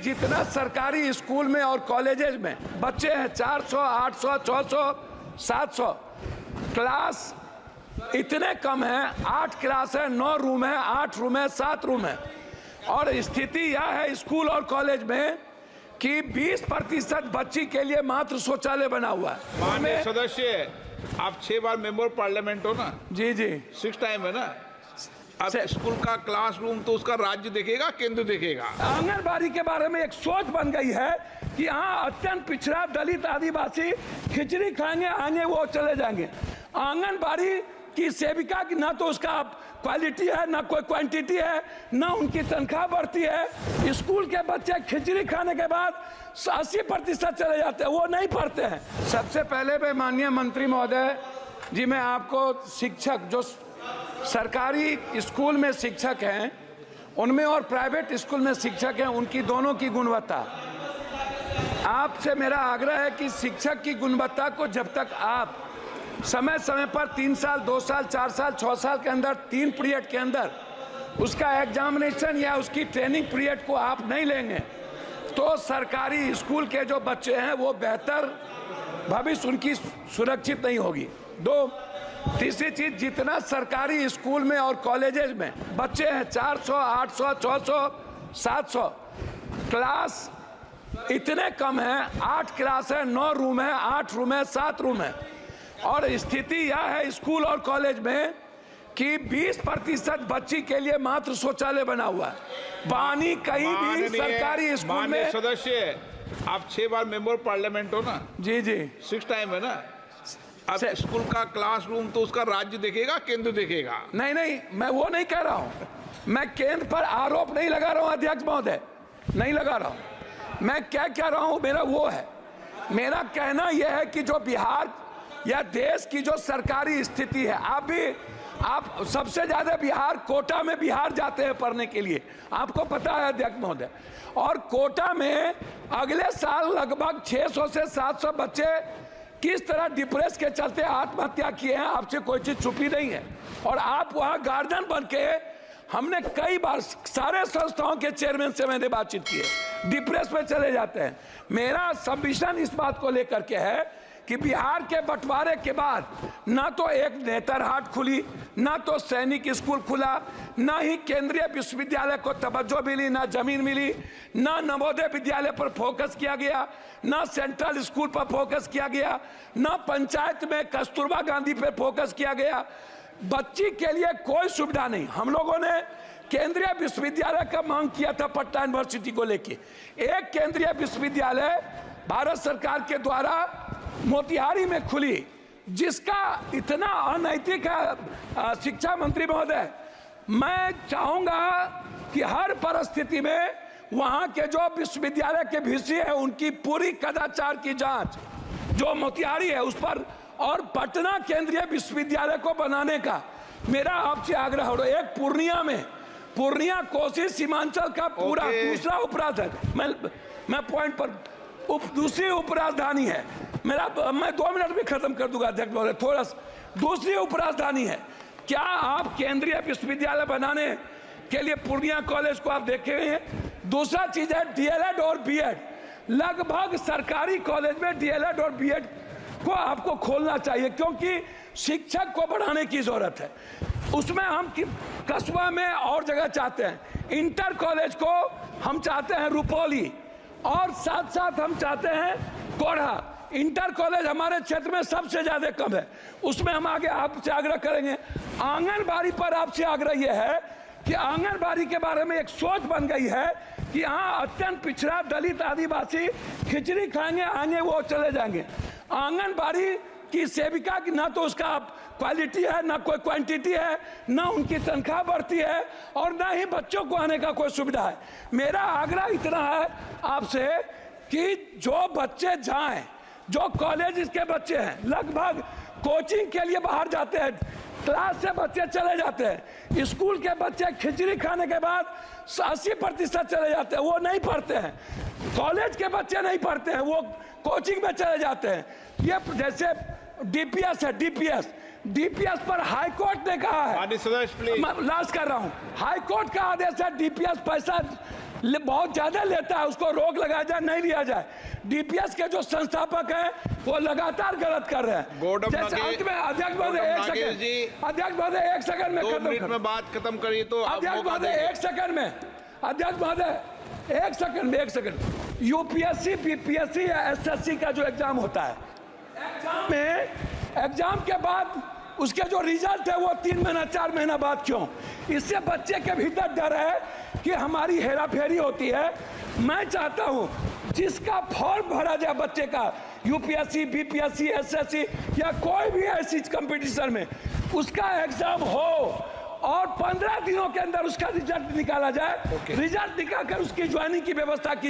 जितना सरकारी स्कूल में और कॉलेजेस में बच्चे हैं 400, 800, 600, 700 क्लास इतने कम हैं। 8 क्लास है, 9 रूम है, 8 रूम है, 7 रूम है। और स्थिति यह है स्कूल और कॉलेज में कि 20% बच्ची के लिए मात्र शौचालय बना हुआ है। माननीय सदस्य, आप 6 बार मेंबर पार्लियामेंट हो ना? जी जी, 6 टाइम है ना। अब स्कूल का क्लासरूम तो उसका राज्य देखेगा, केंद्र देखेगा। आंगनबाड़ी के बारे में एक सोच बन गई है कि यहाँ अत्यंत पिछड़ा दलित आदिवासी खिचड़ी खाएंगे, आएंगे वो चले जाएंगे। आंगनबाड़ी की सेविका की ना तो उसका क्वालिटी है, ना कोई क्वांटिटी है, ना उनकी तनख्वाह बढ़ती है। स्कूल के बच्चे खिचड़ी खाने के बाद 80% चले जाते हैं, वो नहीं पढ़ते हैं। सबसे पहले मैं माननीय मंत्री महोदय जी, मैं आपको शिक्षक जो सरकारी स्कूल में शिक्षक हैं उनमें और प्राइवेट स्कूल में शिक्षक हैं, उनकी दोनों की गुणवत्ता, आपसे मेरा आग्रह है कि शिक्षक की गुणवत्ता को जब तक आप समय समय पर 3 साल, 2 साल, 4 साल, 6 साल के अंदर 3 पीरियड के अंदर उसका एग्जामिनेशन या उसकी ट्रेनिंग पीरियड को आप नहीं लेंगे तो सरकारी स्कूल के जो बच्चे हैं वो बेहतर भविष्य उनकी सुरक्षित नहीं होगी। तीसरी चीज, जितना सरकारी स्कूल में और कॉलेजेस में बच्चे हैं 400, 800, 600, 700 क्लास इतने कम हैं। 8 क्लास है, 9 रूम है, 8 रूम है, 7 रूम है। और स्थिति यह है स्कूल और कॉलेज में कि 20% बच्ची के लिए मात्र शौचालय बना हुआ है। पानी कहीं भी सरकारी स्कूल में। सदस्य, आप 6 बार मेंबर पार्लियामेंट हो ना? जी जी, 6 टाइम है ना। अब स्कूल का क्लासरूम तो उसका राज्य देखेगा, केंद्र देखेगा। नहीं, मैं वो नहीं कह रहा हूँ। मैं केंद्र पर आरोप नहीं लगा रहा हूँ अध्यक्ष महोदय, नहीं लगा रहा हूँ। मैं क्या कह रहा हूँ, मेरा वो है, मेरा कहना यह है कि जो बिहार या देश की जो सरकारी स्थिति है, आप सबसे ज्यादा बिहार कोटा में बिहार जाते हैं पढ़ने के लिए, आपको पता है अध्यक्ष महोदय। और कोटा में अगले साल लगभग 600 से 700 बच्चे किस तरह डिप्रेस के चलते आत्महत्या किए हैं, आपसे कोई चीज छुपी नहीं है। और आप वहां गार्जियन बन के, हमने कई बार सारे संस्थाओं के चेयरमैन से मैंने बातचीत की है, डिप्रेस में चले जाते हैं। मेरा सबमिशन इस बात को लेकर के है कि बिहार के बंटवारे के बाद ना तो एक नेतरहाट खुली, ना तो सैनिक स्कूल खुला, ना ही केंद्रीय विश्वविद्यालय को तवज्जो मिली, ना जमीन मिली, ना नवोदय विद्यालय पर फोकस किया गया, ना सेंट्रल स्कूल पर फोकस किया गया, ना पंचायत में कस्तूरबा गांधी पर फोकस किया गया। बच्ची के लिए कोई सुविधा नहीं। हम लोगों ने केंद्रीय विश्वविद्यालय का मांग किया था पटना यूनिवर्सिटी को लेके। एक केंद्रीय विश्वविद्यालय भारत सरकार के द्वारा मोतिहारी में खुली, जिसका इतना अनैतिक है। शिक्षा मंत्री महोदय, मैं चाहूंगा कि हर परिस्थिति में वहां के जो विश्वविद्यालय के वीसी है उनकी पूरी कदाचार की जांच जो मोतिहारी है उस पर, और पटना केंद्रीय विश्वविद्यालय को बनाने का मेरा आपसे आग्रह हो। एक पूर्णिया कोसी सीमांचल का पूरा दूसरा उपराजधानी, मैं पॉइंट पर दूसरी उपराजधानी है मेरा, मैं 2 मिनट में खत्म कर दूंगा अध्यक्ष महोदय, थोड़ा दूसरी उपराजधानी है। क्या आप केंद्रीय विश्वविद्यालय बनाने के लिए पूर्णिया कॉलेज को आप देखे हैं? दूसरा चीज है डीएलएड और बीएड। लगभग सरकारी कॉलेज में डीएलएड और बीएड को आपको खोलना चाहिए, क्योंकि शिक्षक को बढ़ाने की जरूरत है। उसमें हम कस्बा में और जगह चाहते हैं, इंटर कॉलेज को हम चाहते हैं रुपौली, और साथ साथ हम चाहते हैं कोढ़ा। इंटर कॉलेज हमारे क्षेत्र में सबसे ज्यादा कम है, उसमें हम आगे आपसे आग्रह करेंगे। आंगनबाड़ी पर आपसे आग्रह यह है कि आंगनबाड़ी के बारे में एक सोच बन गई है कि यहाँ अत्यंत पिछड़ा दलित आदिवासी खिचड़ी खाएंगे, आएंगे वो चले जाएंगे। आंगनबाड़ी की सेविका की ना तो उसका क्वालिटी है, ना कोई क्वांटिटी है, ना उनकी तनख्वाह बढ़ती है, और ना ही बच्चों को आने का कोई सुविधा है। मेरा आग्रह इतना है आपसे कि जो बच्चे जाएं, जो कॉलेज के बच्चे हैं, लगभग कोचिंग के लिए बाहर जाते हैं, क्लास से बच्चे चले जाते हैं। स्कूल के बच्चे खिचड़ी खाने के बाद 80% चले जाते हैं, वो नहीं पढ़ते हैं। कॉलेज के बच्चे नहीं पढ़ते हैं, वो कोचिंग में चले जाते हैं। ये जैसे डीपीएस है, डीपीएस पर हाई कोर्ट ने कहा है, मैं लास्ट कर रहा हूं, हाई कोर्ट का आदेश है डीपीएस पैसा बहुत ज्यादा लेता है, उसको रोक लगाया जाए, नहीं लिया जाए। डीपीएस के जो संस्थापक हैं वो लगातार गलत कर रहे हैं। जैसे अंत में अध्यक्ष महोदय एक सेकंड, अध्यक्ष महोदय एक सेकंड में 2 मिनट में बात खत्म करिए तो अध्यक्ष महोदय एक सेकंड में, अध्यक्ष महोदय एक सेकंड। यूपीएससी, बीपीएससी या एसएससी का जो एग्जाम होता है, एग्जाम में एग्जाम के बाद उसके जो रिजल्ट है वो 3 महीना 4 महीना बाद क्यों? इससे बच्चे के भीतर डर है कि हमारी हेराफेरी होती है। मैं चाहता हूं जिसका फॉर्म भरा जाए बच्चे का, यूपीएससी, बीपीएससी, एसएससी या कोई भी ऐसी कंपटीशन में, उसका एग्जाम हो और 15 दिनों के अंदर उसका रिजल्ट निकाला जाए। रिजल्ट निकालकर उसकी ज्वाइनिंग की व्यवस्था की